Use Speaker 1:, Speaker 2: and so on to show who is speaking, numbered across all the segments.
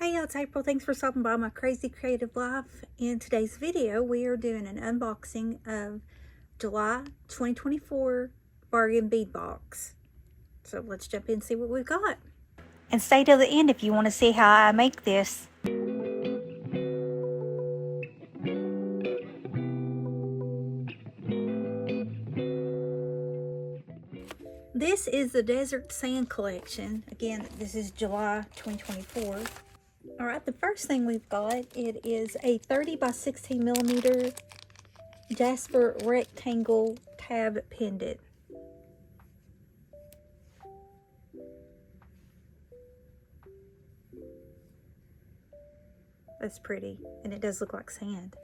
Speaker 1: Hey, it's April. Thanks for stopping by my crazy creative life. In today's video, we are doing an unboxing of July 2024 bargain bead box. So let's jump in and see what we've got. And stay till the end if you want to see how I make this. This is the Desert Sand Collection. Again, this is July 2024. All right, the first thing we've got, it is a 30 by 16 millimeter Jasper rectangle tab pendant. That's pretty, and it does look like sand.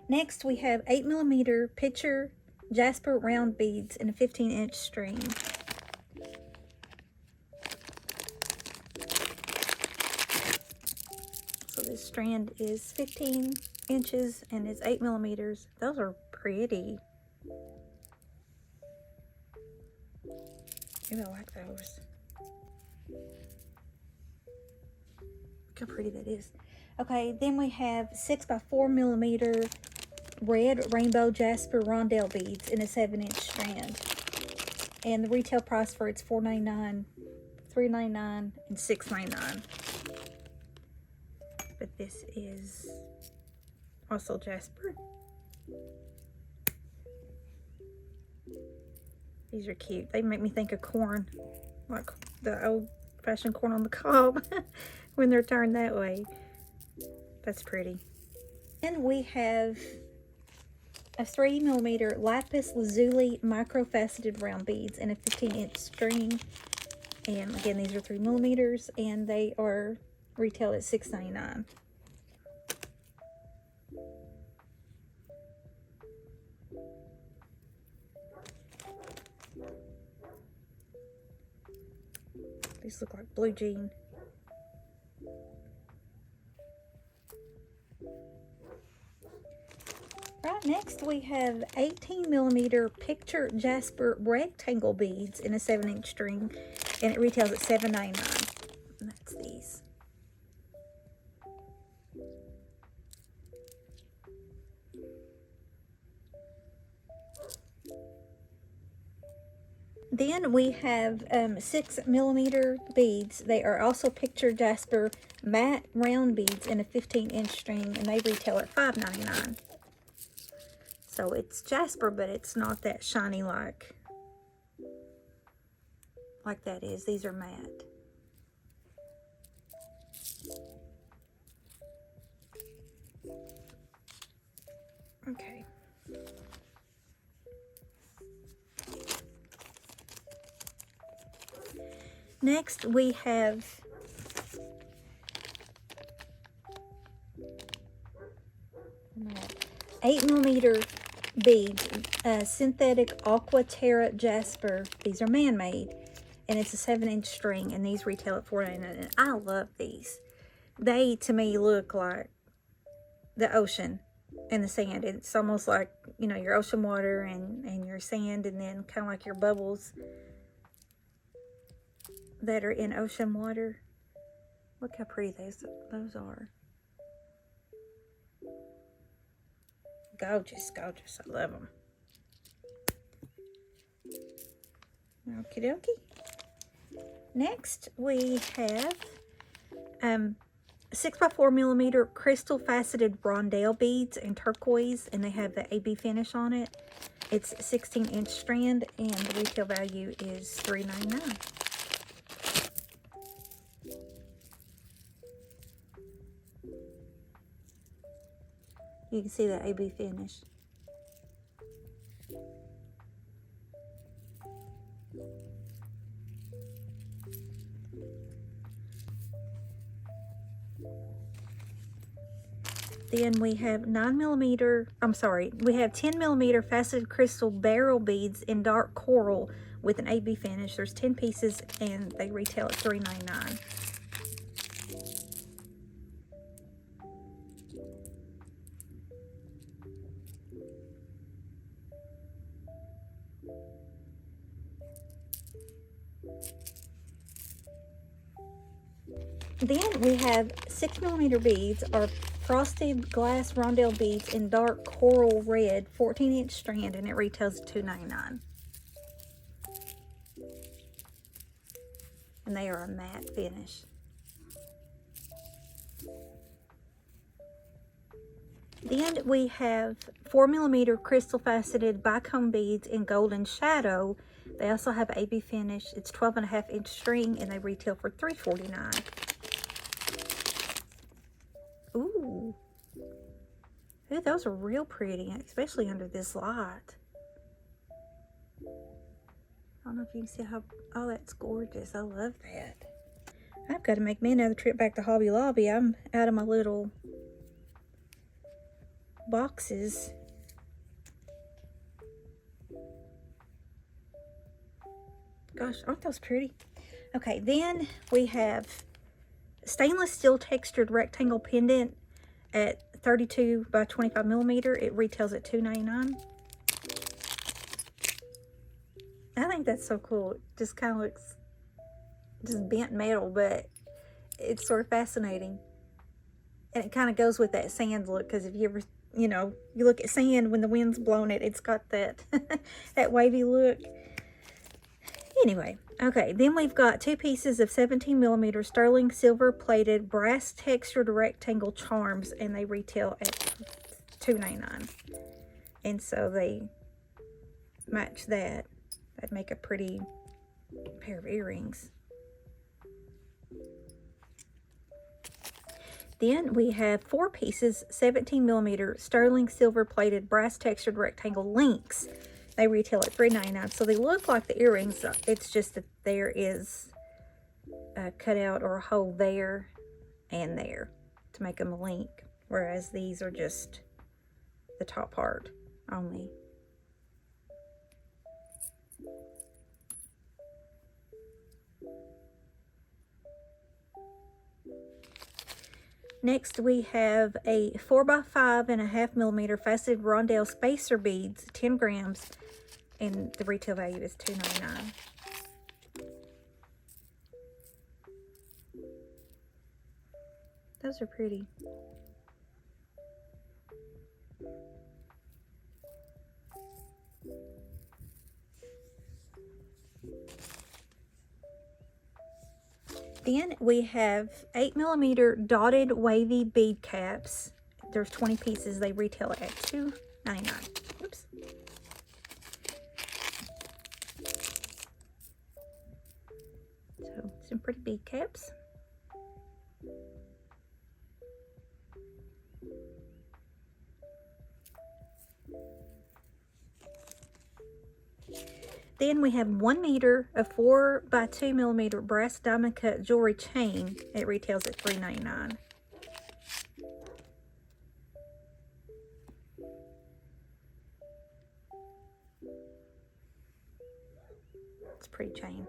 Speaker 1: Next, we have 8 millimeter picture Jasper round beads in a 15-inch string. So this strand is 15 inches and it's 8 millimeters. Those are pretty. Maybe I like those. Look how pretty that is. Okay, then we have 6 by 4 millimeter red rainbow Jasper rondelle beads in a 7-inch strand. And the retail price for it's $4.99, $3.99, and $6.99. But this is also Jasper. These are cute. They make me think of corn, like the old-fashioned corn on the cob when they're turned that way. That's pretty. And we have a 3 millimeter lapis lazuli micro-faceted round beads in a 15-inch string. And again, these are 3 millimeters, and they are retail at $6.99. These look like blue jean. Right, next we have 18 millimeter picture Jasper rectangle beads in a 7-inch string, and it retails at $7.99. And that's these. Then we have 6 millimeter beads. They are also picture Jasper matte round beads in a 15-inch string, and they retail at $5.99. So it's Jasper, but it's not that shiny like that is. These are matte. Okay. Next we have 8 millimeter beads, synthetic aqua terra Jasper. These are man-made, and it's a 7-inch string, and these retail at $4.99. And I love these. They, to me, look like the ocean and the sand. It's almost like, you know, your ocean water and your sand, and then kind of like your bubbles that are in ocean water. Look how pretty those are. Gorgeous, gorgeous. I love them. Okie dokie. Next, we have 6 by 4 millimeter crystal faceted rondelle beads in turquoise, and they have the AB finish on it. It's 16-inch strand, and the retail value is $3.99. You can see the AB finish. Then we have 9 millimeter, we have 10 millimeter faceted crystal barrel beads in dark coral with an AB finish. There's 10 pieces, and they retail at $3.99. Then we have 6mm beads, or frosted glass rondelle beads in dark coral red, 14-inch strand, and it retails at $2.99. And they are a matte finish. Then we have 4mm crystal faceted bicone beads in golden shadow. They also have AB finish. It's 12.5-inch string, and they retail for $3.49. Ooh, those are real pretty, especially under this light. I don't know if you can see how, oh, that's gorgeous. I love that. I've got to make me another trip back to Hobby Lobby. I'm out of my little boxes. Gosh, aren't those pretty? Okay, then we have stainless steel textured rectangle pendant at 32 by 25mm. It retails at $2.99. I think that's so cool. It just kind of looks just bent metal, but it's sort of fascinating. And it kind of goes with that sand look, because if you ever, you know, you look at sand when the wind's blown it, it's got that that wavy look. Anyway, okay, then we've got 2 pieces of 17mm sterling silver plated brass textured rectangle charms, and they retail at $2.99. And so they match that. That'd make a pretty pair of earrings. Then we have 4 pieces, 17mm sterling silver plated brass textured rectangle links. They retail at $3.99. So they look like the earrings. It's just that there is a cutout or a hole there and there to make them a link, whereas these are just the top part only. Next, we have a 4x5.5mm faceted rondelle spacer beads, 10 grams, and the retail value is $2.99. Those are pretty. Then we have 8mm dotted wavy bead caps. There's 20 pieces. They retail at $2.99. Oops. So some pretty bead caps. Then we have 1 meter of 4x2mm brass diamond cut jewelry chain. It retails at $3.99. It's a pretty chain.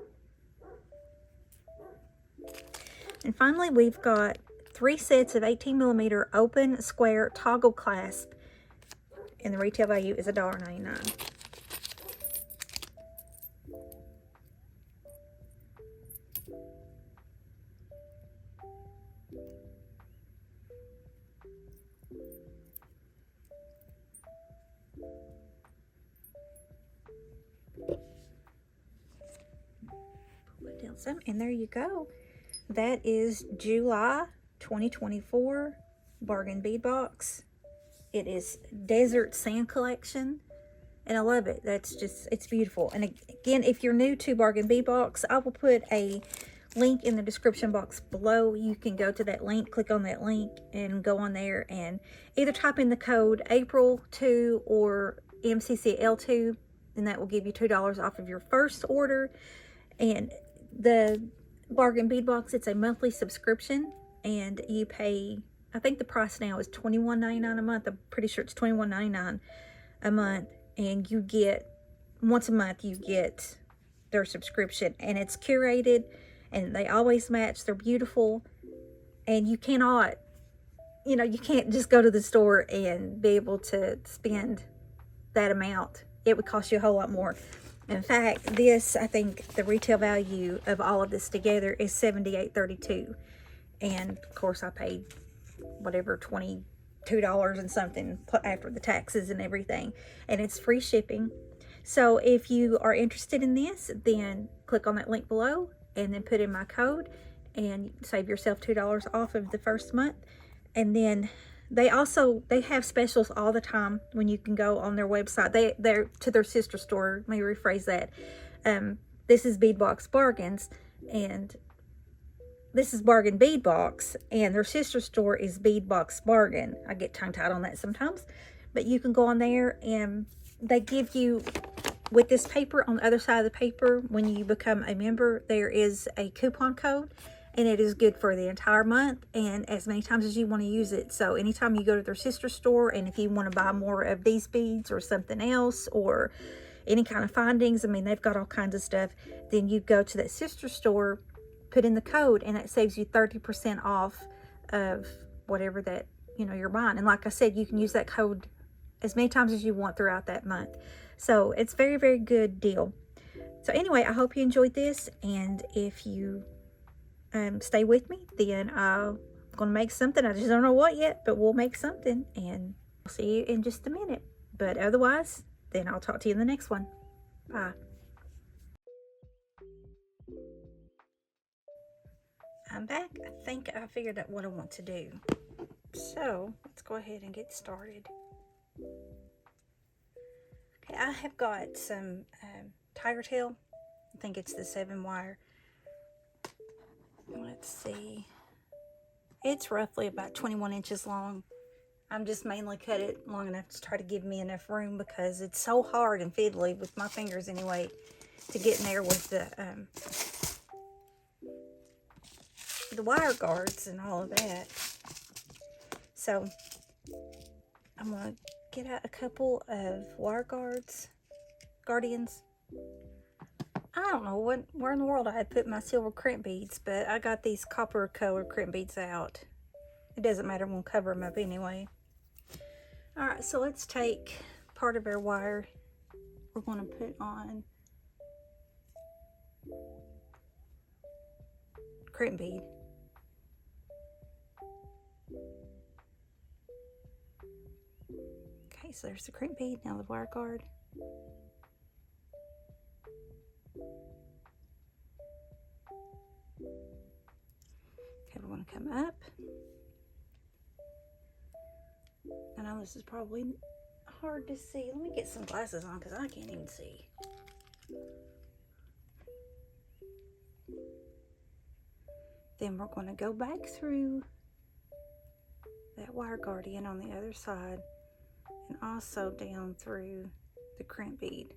Speaker 1: And finally, we've got 3 sets of 18mm open square toggle clasp, and the retail value is $1.99. And there you go. That is July 2024 bargain bead box. It is Desert Sand Collection, and I love it. That's just, it's beautiful. And again, if you're new to bargain bead box, I will put a link in the description box below. You can go to that link, click on that link, and go on there and either type in the code April2 or MCCL2, and that will give you $2 off of your first order. And the bargain bead box, it's a monthly subscription, and you pay, I think the price now is $21.99 a month. I'm pretty sure it's $21.99 a month, and you get, once a month, you get their subscription, and it's curated, and they always match. They're beautiful, and you cannot, you know, you can't just go to the store and be able to spend that amount. It would cost you a whole lot more. In fact, this, I think the retail value of all of this together is $78.32. And of course I paid whatever, $22 and something after the taxes and everything, and it's free shipping. So if you are interested in this, then click on that link below and then put in my code and save yourself $2 off of the first month. And then they have specials all the time when you can go on their website. They're to their sister store. Let me rephrase that. This is Beadbox Bargains, and this is Bargain Bead Box, and their sister store is Beadbox Bargain. I get tongue-tied on that sometimes. But you can go on there, and they give you, with this paper, on the other side of the paper, when you become a member, there is a coupon code, and it is good for the entire month and as many times as you want to use it. So anytime you go to their sister store, and if you want to buy more of these beads or something else, or any kind of findings, I mean, they've got all kinds of stuff, then you go to that sister store, put in the code, and it saves you 30% off of whatever that, you know, you're buying. And like I said, you can use that code as many times as you want throughout that month. So it's very, very good deal. So anyway, I hope you enjoyed this, and if you stay with me, then I'm gonna make something. I just don't know what yet, but we'll make something, and I'll see you in just a minute. But otherwise, then I'll talk to you in the next one. Bye. I'm back. I think I figured out what I want to do. So let's go ahead and get started. Okay, I have got some tiger tail. I think it's the 7-wire. Let's see. It's roughly about 21 inches long. I'm just mainly cut it long enough to try to give me enough room, because it's so hard and fiddly with my fingers anyway to get in there with the wire guards and all of that. So I'm going to get out a couple of wire guardians. I don't know where in the world I had put my silver crimp beads, but I got these copper colored crimp beads out. It doesn't matter, we'll cover them up anyway. Alright, so let's take part of our wire. We're going to put on crimp bead. Okay, so there's the crimp bead, now the wire guard. Okay, we're going to come up. I know this is probably hard to see. Let me get some glasses on, because I can't even see. Then we're going to go back through that wire guardian on the other side, and also down through the crimp bead.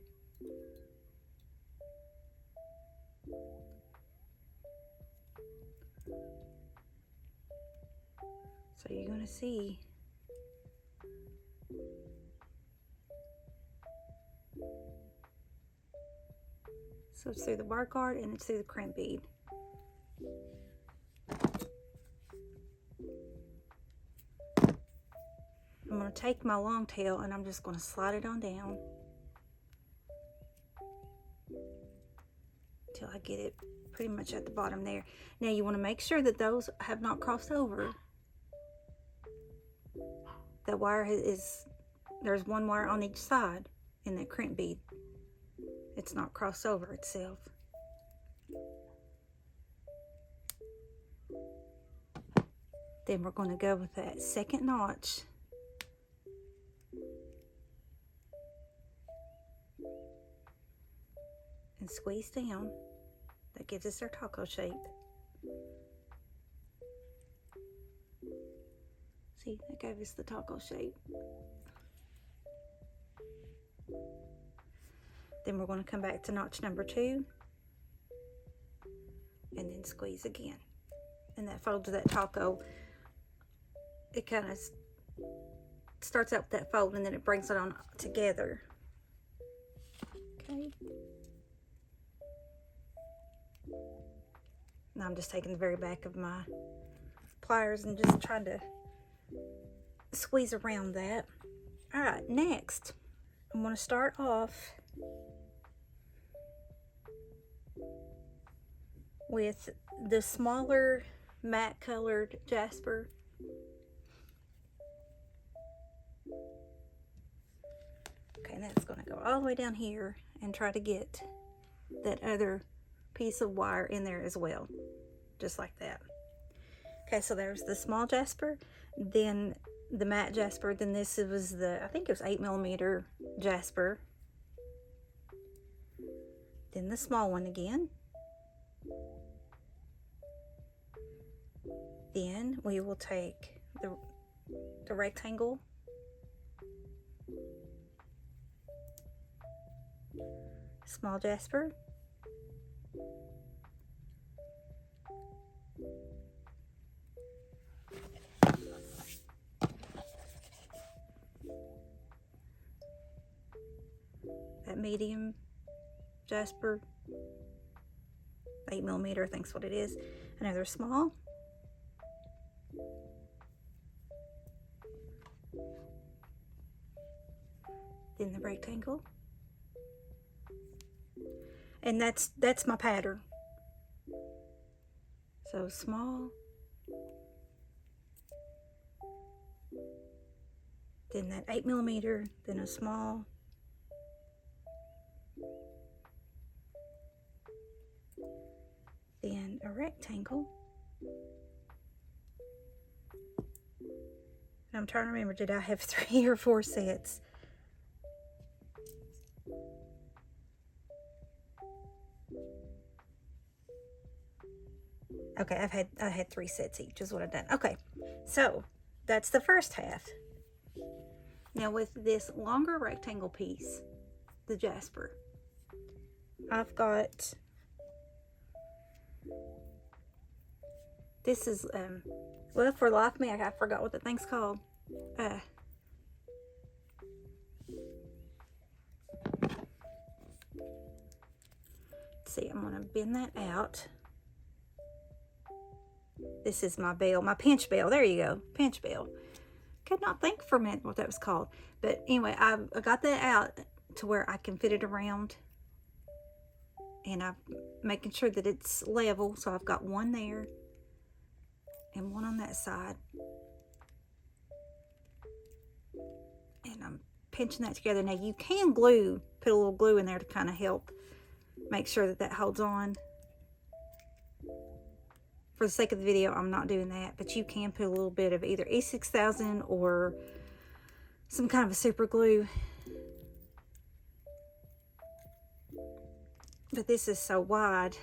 Speaker 1: So you're going to see so it's through the wire guard and it's through the crimp bead. I'm going to take my long tail and I'm just going to slide it on down until I get it pretty much at the bottom there. Now you want to make sure that those have not crossed over. The wire there's one wire on each side in that crimp bead. It's not crossed over itself. Then we're going to go with that second notch and squeeze down. That gives us our taco shape. See, that gave us the taco shape. Then we're going to come back to notch number 2 and then squeeze again. And that folds that taco, it kind of starts out with that fold and then it brings it on together. Okay. Now I'm just taking the very back of my pliers and just trying to squeeze around that. Alright, next I'm going to start off with the smaller matte colored jasper. Okay, that's going to go all the way down here and try to get that other piece of wire in there as well, just like that. Okay, so there's the small jasper, then the matte jasper, then this was the, I think it was 8mm jasper, then the small one again, then we will take the rectangle, small jasper, that medium jasper, 8mm, I think's what it is, another small, then the rectangle, and that's my pattern. So small, then that 8mm, then a small, then a rectangle. And I'm trying to remember, did I have 3 or 4 sets? Okay, I had 3 sets each is what I've done. Okay, so that's the first half. Now with this longer rectangle piece, the jasper, I've got, this is, well, for the life of me, I forgot what the thing's called. Let's see, I'm gonna bend that out. This is my bell, my pinch bell. There you go, pinch bell. Could not think for a minute what that was called. But anyway, I got that out to where I can fit it around. And I'm making sure that it's level. So I've got one there and one on that side. And I'm pinching that together. Now you can glue, put a little glue in there to kind of help make sure that that holds on. For the sake of the video, I'm not doing that, but you can put a little bit of either E6000 or some kind of a super glue. But this is so wide,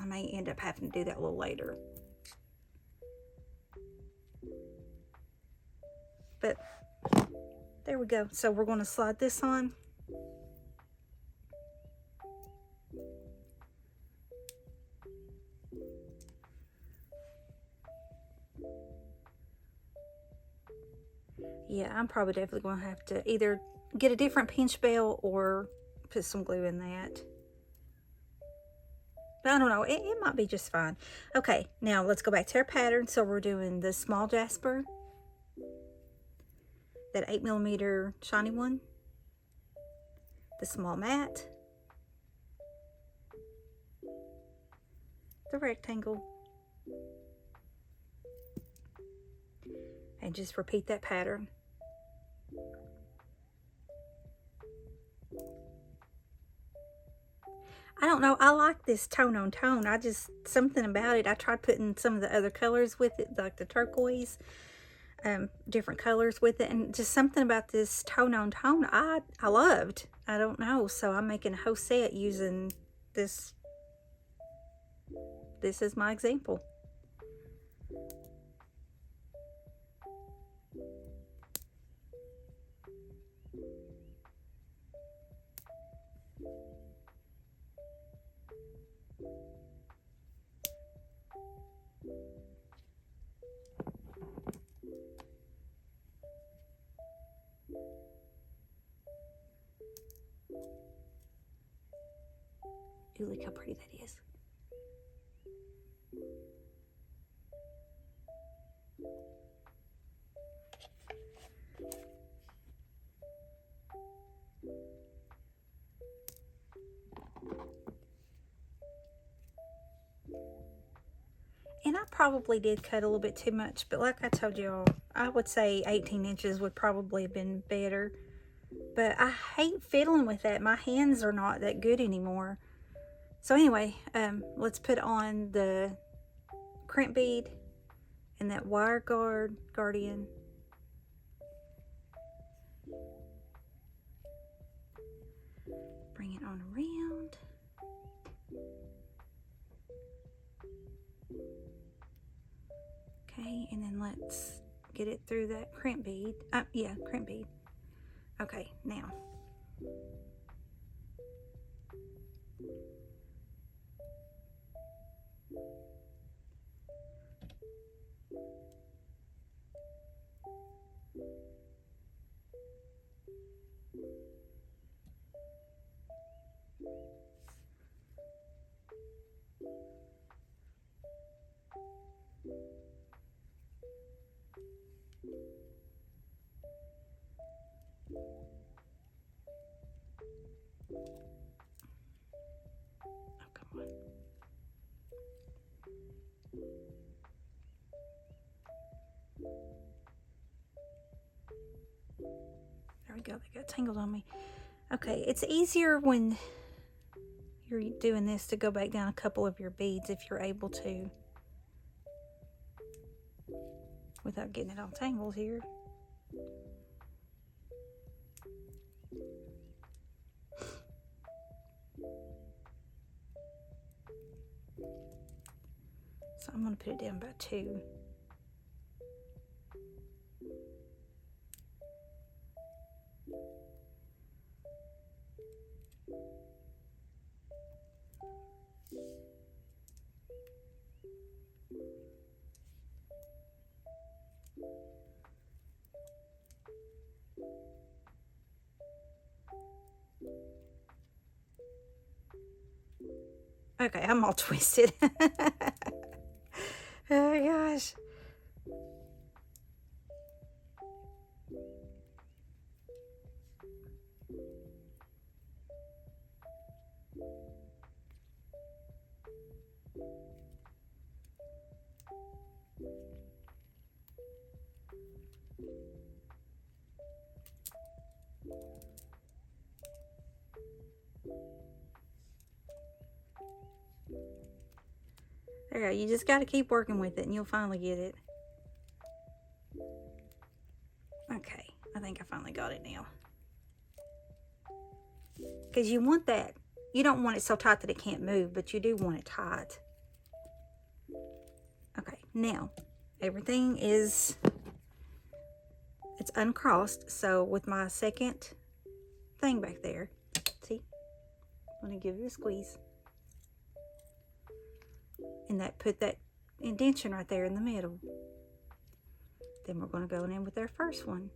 Speaker 1: I may end up having to do that a little later. But there we go. So we're going to slide this on. Yeah, I'm probably definitely going to have to either get a different pinch bell or put some glue in that. But I don't know, it might be just fine. Okay, now let's go back to our pattern. So we're doing the small jasper, that 8mm shiny one, the small matte, the rectangle, and just repeat that pattern. I don't know, I like this tone on tone. Something about it. I tried putting some of the other colors with it, like the turquoise, different colors with it, and just something about this tone on tone I loved. I don't know, so I'm making a whole set using this. This is my example. Ooh, look how pretty that is. And I probably did cut a little bit too much, but like I told y'all, I would say 18 inches would probably have been better. But I hate fiddling with that. My hands are not that good anymore. So anyway, let's put on the crimp bead and that wire guardian. Bring it on around. Okay, and then let's get it through that crimp bead. Yeah, crimp bead. Okay, now. Oh, come on. There we go, they got tangled on me. Okay, it's easier when you're doing this to go back down a couple of your beads if you're able to, without getting it all tangled here. So I'm going to put it down by 2. Okay, I'm all twisted. Oh gosh. There you go. You just got to keep working with it and you'll finally get it. Okay, I think I finally got it now. Because you want that. You don't want it so tight that it can't move, but you do want it tight. Okay, now everything is, it's uncrossed. So with my second thing back there, see, I'm going to give it a squeeze. And that put that indentation right there in the middle. Then we're going to go in with our first one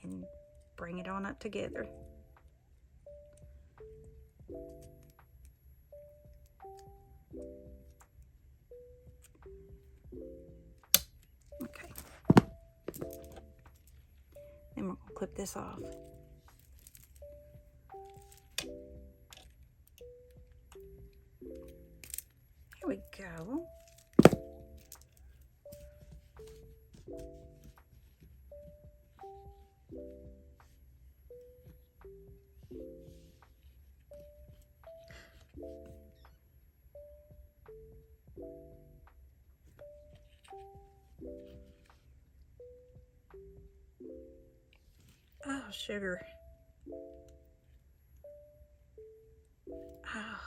Speaker 1: and bring it on up together. Okay. Then we're going to clip this off. Here we go. Oh, sugar. Oh.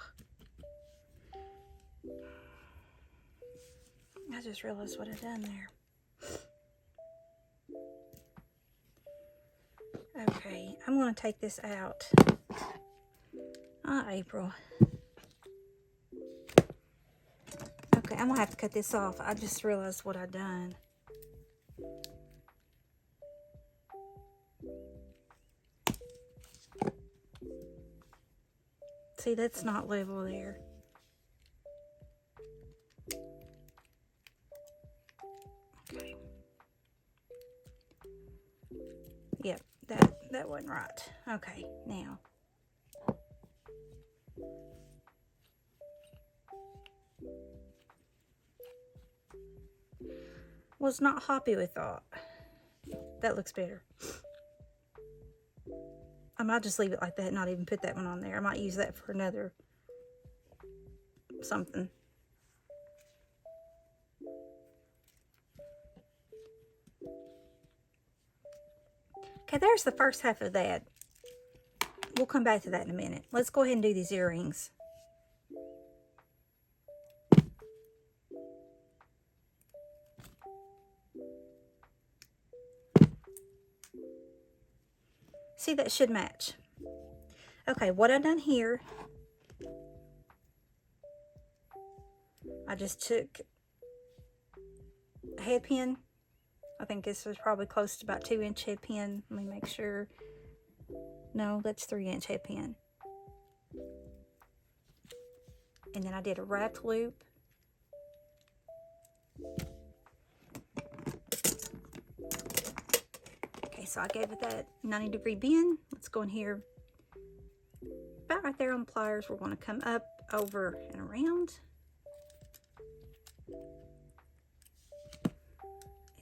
Speaker 1: I just realized what I've done there. Okay, I'm going to take this out. April. Okay, I'm going to have to cut this off. I just realized what I've done. See, that's not level there. Okay. Yep, that wasn't right. Okay, now. was not happy with that. That looks better. I might just leave it like that and not even put that one on there. I might use that for another something. Okay, there's the first half of that. We'll come back to that in a minute. Let's go ahead and do these earrings. See, that should match. Okay, what I've done here, I just took a head pin. I think this was probably close to about 2-inch head pin. Let me make sure. No, that's 3-inch head pin. And then I did a wrapped loop. Okay, so I gave it that 90-degree bend. Let's go in here. About right there on the pliers, we're going to come up, over, and around.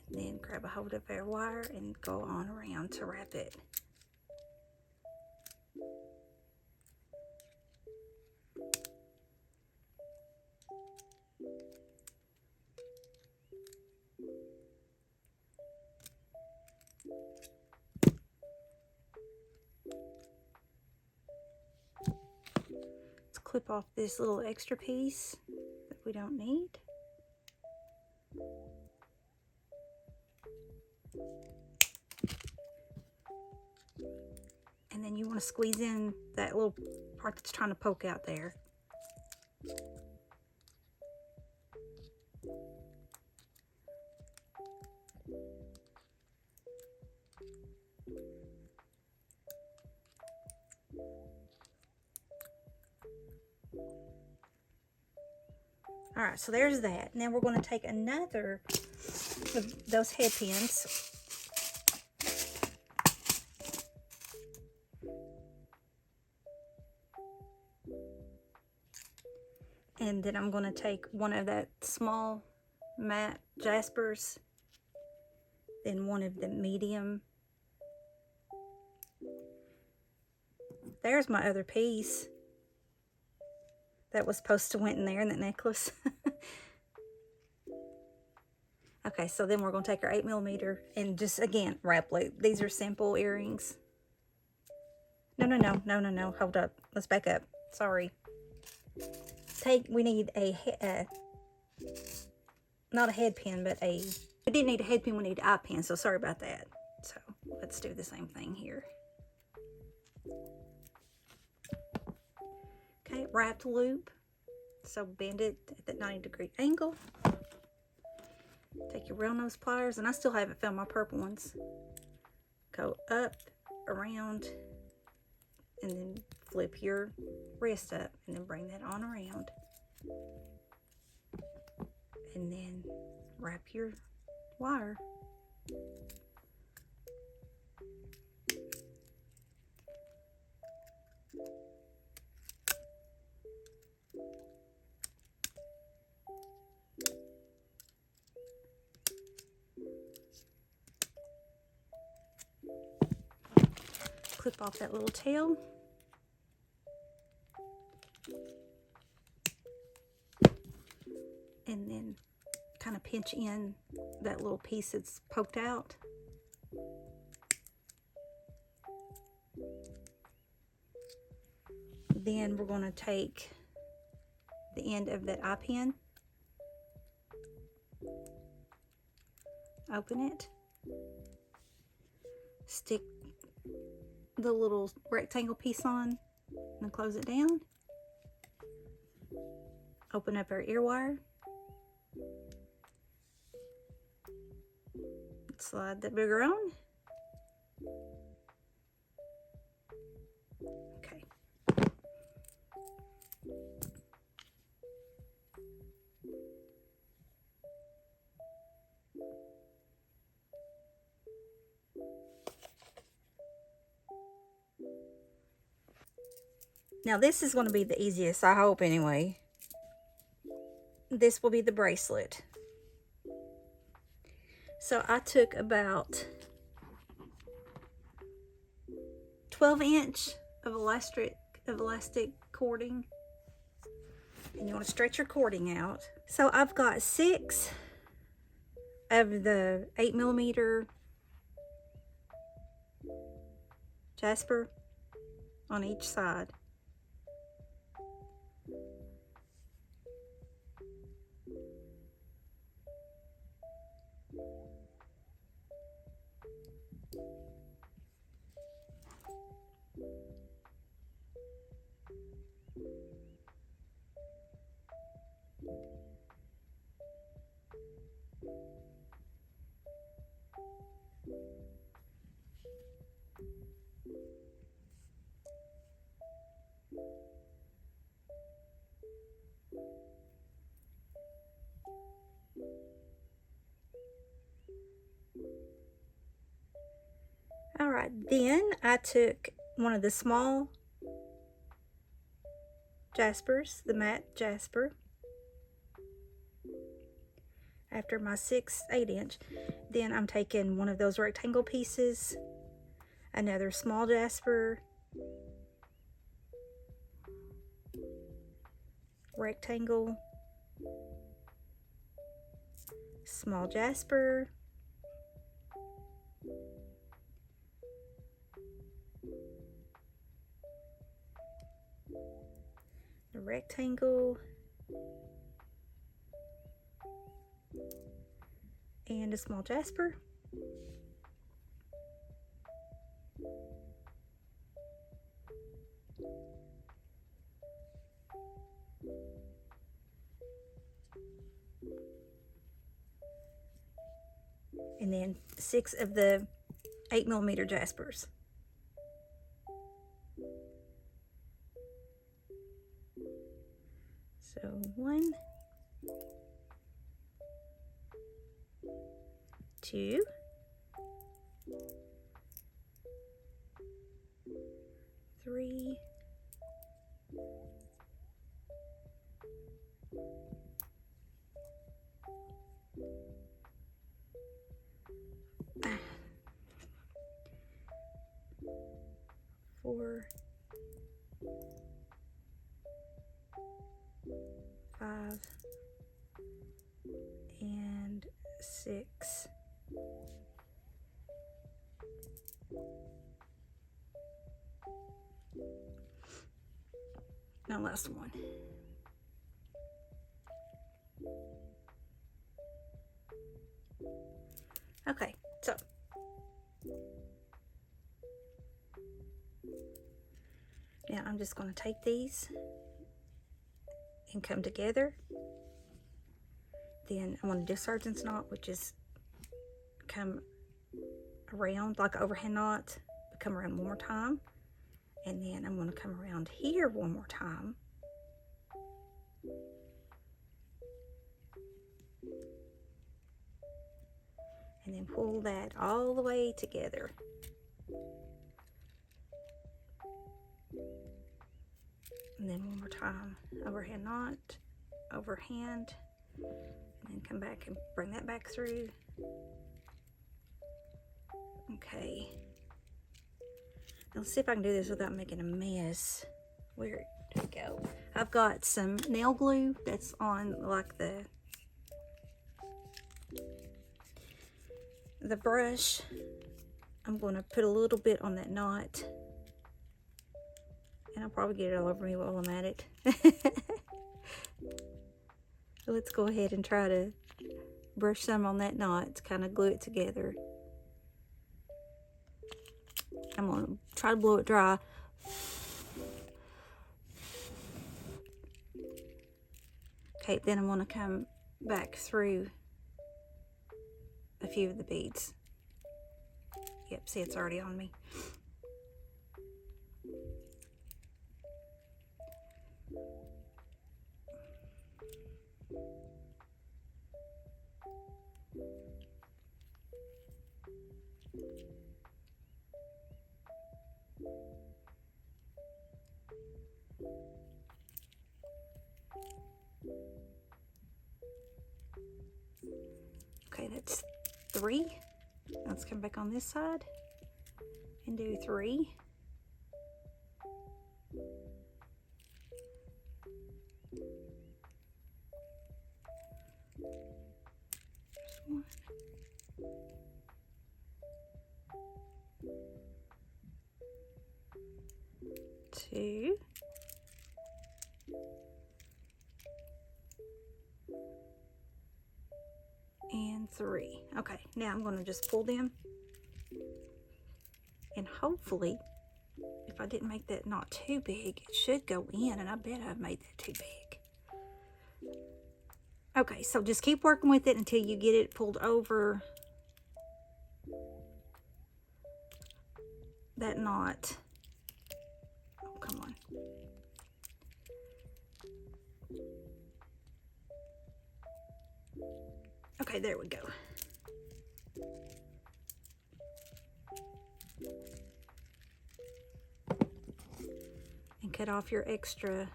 Speaker 1: And then grab a hold of our wire and go on around to wrap it. Let's clip off this little extra piece that we don't need. And then you want to squeeze in that little part that's trying to poke out there. All right, so there's that. Now we're going to take another of those head pins. And then I'm going to take one of that small matte Jaspers, then one of the medium. There's my other piece that was supposed to went in there in that necklace. Okay, so then we're going to take our 8mm and just, again, wrap loop. These are simple earrings. No, hold up. Let's back up. Sorry. We need a, not a head pin, but we didn't need a head pin, we need an eye pin, so sorry about that. So let's do the same thing here. Okay, wrapped loop. So bend it at that 90-degree angle. Take your real nose pliers, and I still haven't found my purple ones. Go up, around, and then flip your wrist up, and then bring that on around. And then wrap your wire. Clip off that little tail. And then kind of pinch in that little piece that's poked out. Then we're going to take the end of that eye pin, open it, stick the little rectangle piece on, and close it down. Open up our ear wire. Slide that booger on. Okay. Now this is going to be the easiest, I hope anyway. This will be the bracelet. So I took about 12" of elastic cording, and you want to stretch your cording out. So I've got 6 of the 8mm Jasper on each side. Alright, then I took one of the small Jaspers, the matte Jasper, after my 6 8". Then I'm taking one of those rectangle pieces, another small Jasper, rectangle, small Jasper, a rectangle, and a small Jasper. And then 6 of the 8mm Jaspers. So 1, 2, 3, 4, 5, and 6. Now last one. Okay, so now I'm just going to take these and come together. Then I'm going to do a surgeon's knot, which is come around like an overhand knot, but come around one more time. And then I'm going to come around here one more time. And then pull that all the way together. And then one more time, overhand knot, overhand, and then come back and bring that back through. Okay. Now let's see if I can do this without making a mess. Where did it go? I've got some nail glue that's on like the brush. I'm going to put a little bit on that knot, and I'll probably get it all over me while I'm at it. So let's go ahead and try to brush some on that knot to kind of glue it together. I'm going to try to blow it dry. Okay, then I'm going to come back through a few of the beads. Yep, see, it's already on me. Okay, that's 3. Let's come back on this side and do 3. There's 1. 2. And 3. Okay, now I'm going to just pull them, and hopefully, if I didn't make that knot too big, it should go in, and I bet I've made that too big. Okay, so just keep working with it until you get it pulled over that knot. Oh, come on. Okay, there we go. And cut off your extra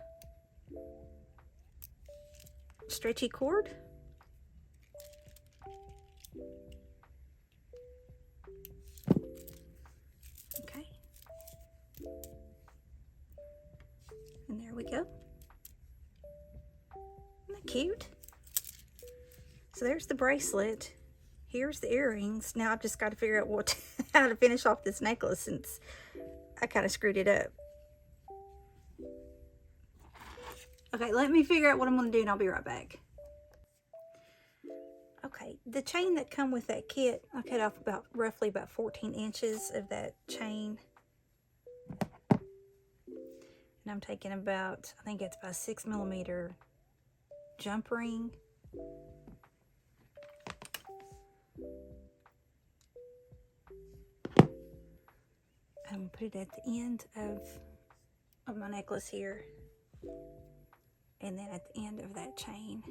Speaker 1: stretchy cord. Okay. And there we go. Isn't that cute? So there's the bracelet. Here's the earrings. Now I've just got to figure out how to finish off this necklace since I kind of screwed it up. Okay, let me figure out what I'm going to do and I'll be right back. Okay, the chain that come with that kit, I cut off roughly about 14 inches of that chain. And I'm taking about, I think it's about a 6mm jump ring. I'm going to put it at the end of my necklace here, and then at the end of that chain.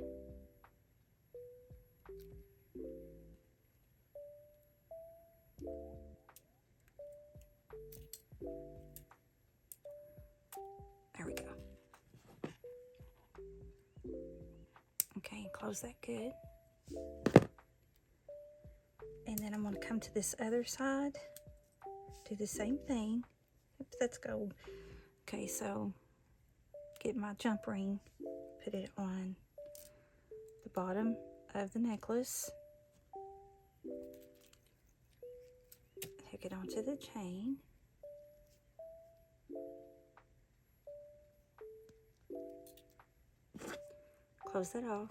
Speaker 1: There we go. Okay, close that good. And then I'm going to come to this other side. Do the same thing. Oops, that's gold. Okay, so get my jump ring, put it on the bottom of the necklace, hook it onto the chain, close that off.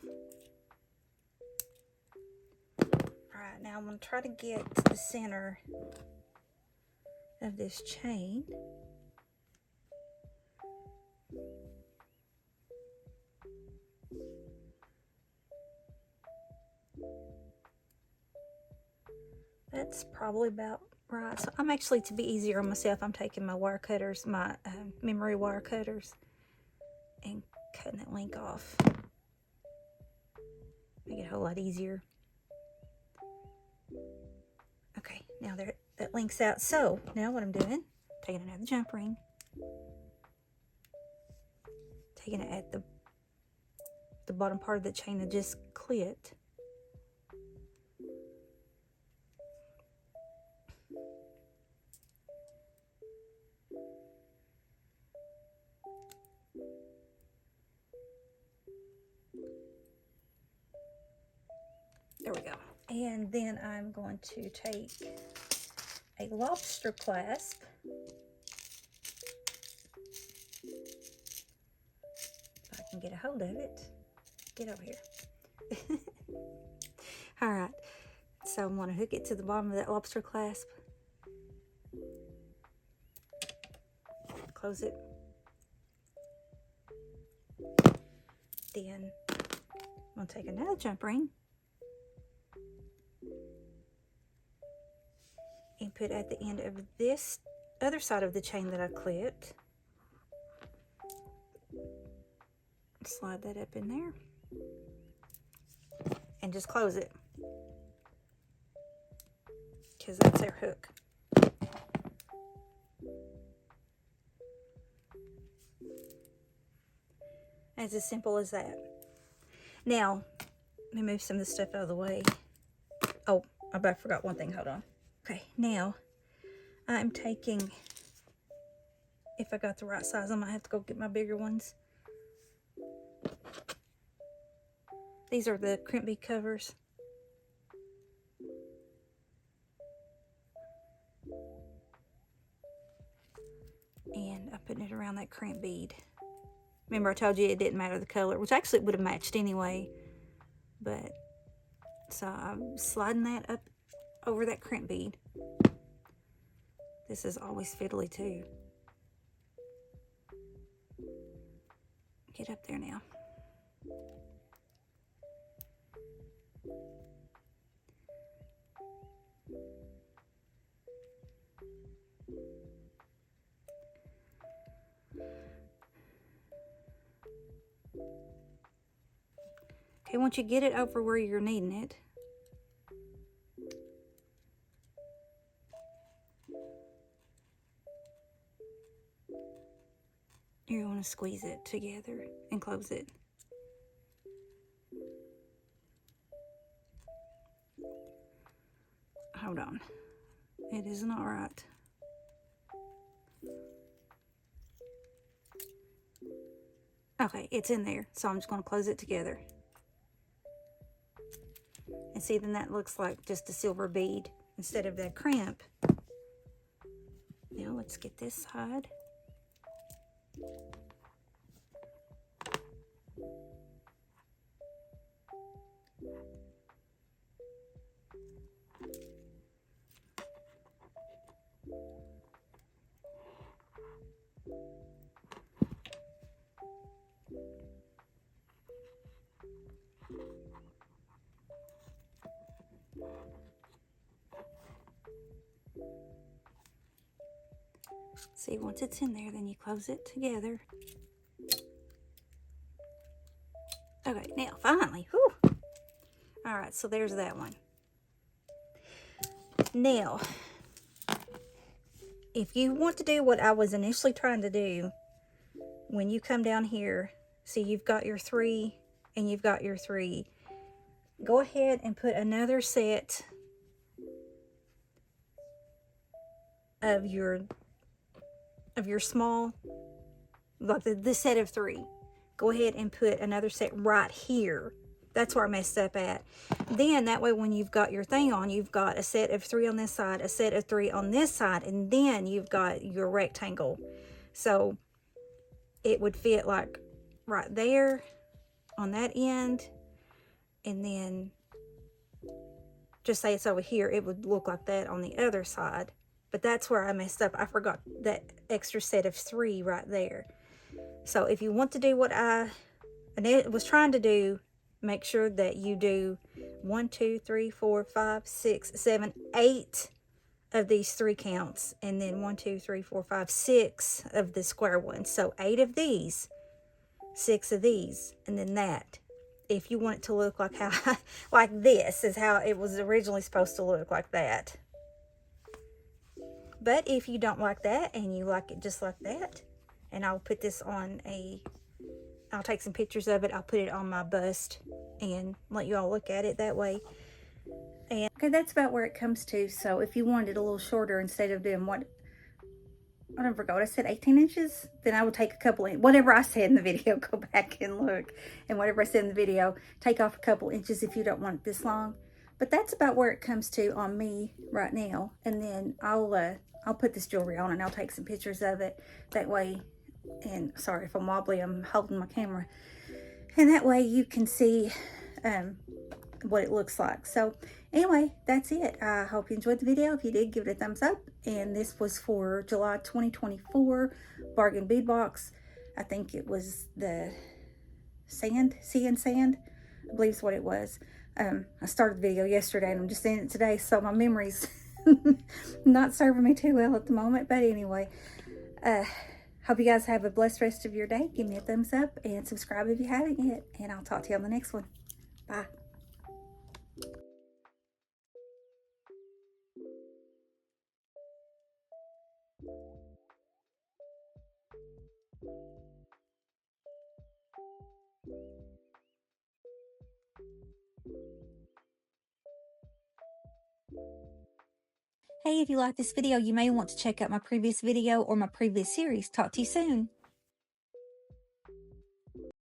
Speaker 1: Alright, now I'm going to try to get to the center of this chain. That's probably about right. So I'm actually, to be easier on myself, I'm taking my wire cutters, my memory wire cutters, and cutting that link off. Make it a whole lot easier. Okay, now that link's out. So now what I'm doing, taking another jump ring, taking it at the bottom part of the chain that just clipped. There we go. And then I'm going to take a lobster clasp. If I can get a hold of it. Get over here. All right. So I'm going to hook it to the bottom of that lobster clasp. Close it. Then I'm going to take another jump ring and put at the end of this other side of the chain that I clipped. Slide that up in there and just close it, because that's our hook. It's as simple as that. Now, let me move some of the stuff out of the way. Oh, I forgot one thing. Hold on. Okay, now I'm taking, if I got the right size, I might have to go get my bigger ones. These are the Crimp bead covers. And I'm putting it around that Crimp bead. Remember I told you it didn't matter the color, which actually it would have matched anyway. But, so I'm sliding that up over that Crimp bead. This is always fiddly too. Get up there now. Okay, once you get it over where you're needing it, you're going to squeeze it together and close it. Hold on. It is not right. Okay, it's in there, so I'm just going to close it together. And see, then that looks like just a silver bead instead of that crimp. Now let's get this side. See, once it's in there, then you close it together. Okay, now finally, whew. All right, so there's that one. Now, if you want to do what I was initially trying to do, when you come down here, see you've got your 3 and you've got your 3. Go ahead and put another set of your small, like the set of 3. Go ahead and put another set right here. That's where I messed up at. Then that way when you've got your thing on, you've got a set of 3 on this side, a set of 3 on this side, and then you've got your rectangle. So it would fit like right there on that end, and then just say it's over here, it would look like that on the other side. But that's where I messed up. I forgot that extra set of 3 right there. So if you want to do what I was trying to do, make sure that you do 1, 2, 3, 4, 5, 6, 7, 8 of these 3 counts, and then 1, 2, 3, 4, 5, 6 of the square ones. So 8 of these, 6 of these, and then that. If you want it to look like how, like this is how it was originally supposed to look, like that. But if you don't like that and you like it just like that, and I'll put this on I'll take some pictures of it. I'll put it on my bust and let you all look at it that way. And okay, that's about where it comes to. So if you wanted it a little shorter, instead of doing what, I don't forget what I said, 18 inches, then I would take a couple, whatever I said in the video, go back and look. And whatever I said in the video, take off a couple inches if you don't want it this long. But that's about where it comes to on me right now. And then I'll put this jewelry on and I'll take some pictures of it. That way, and sorry if I'm wobbly, I'm holding my camera. And that way you can see what it looks like. So anyway, that's it. I hope you enjoyed the video. If you did, give it a thumbs up. And this was for July 2024 bargain bead box. I think it was the sea and sand, I believe is what it was. I started the video yesterday and I'm just in it today, so my memory's not serving me too well at the moment. But anyway, hope you guys have a blessed rest of your day. Give me a thumbs up and subscribe if you haven't yet. And I'll talk to you on the next one. Bye. Hey, if you like this video, you may want to check out my previous video or my previous series. Talk to you soon.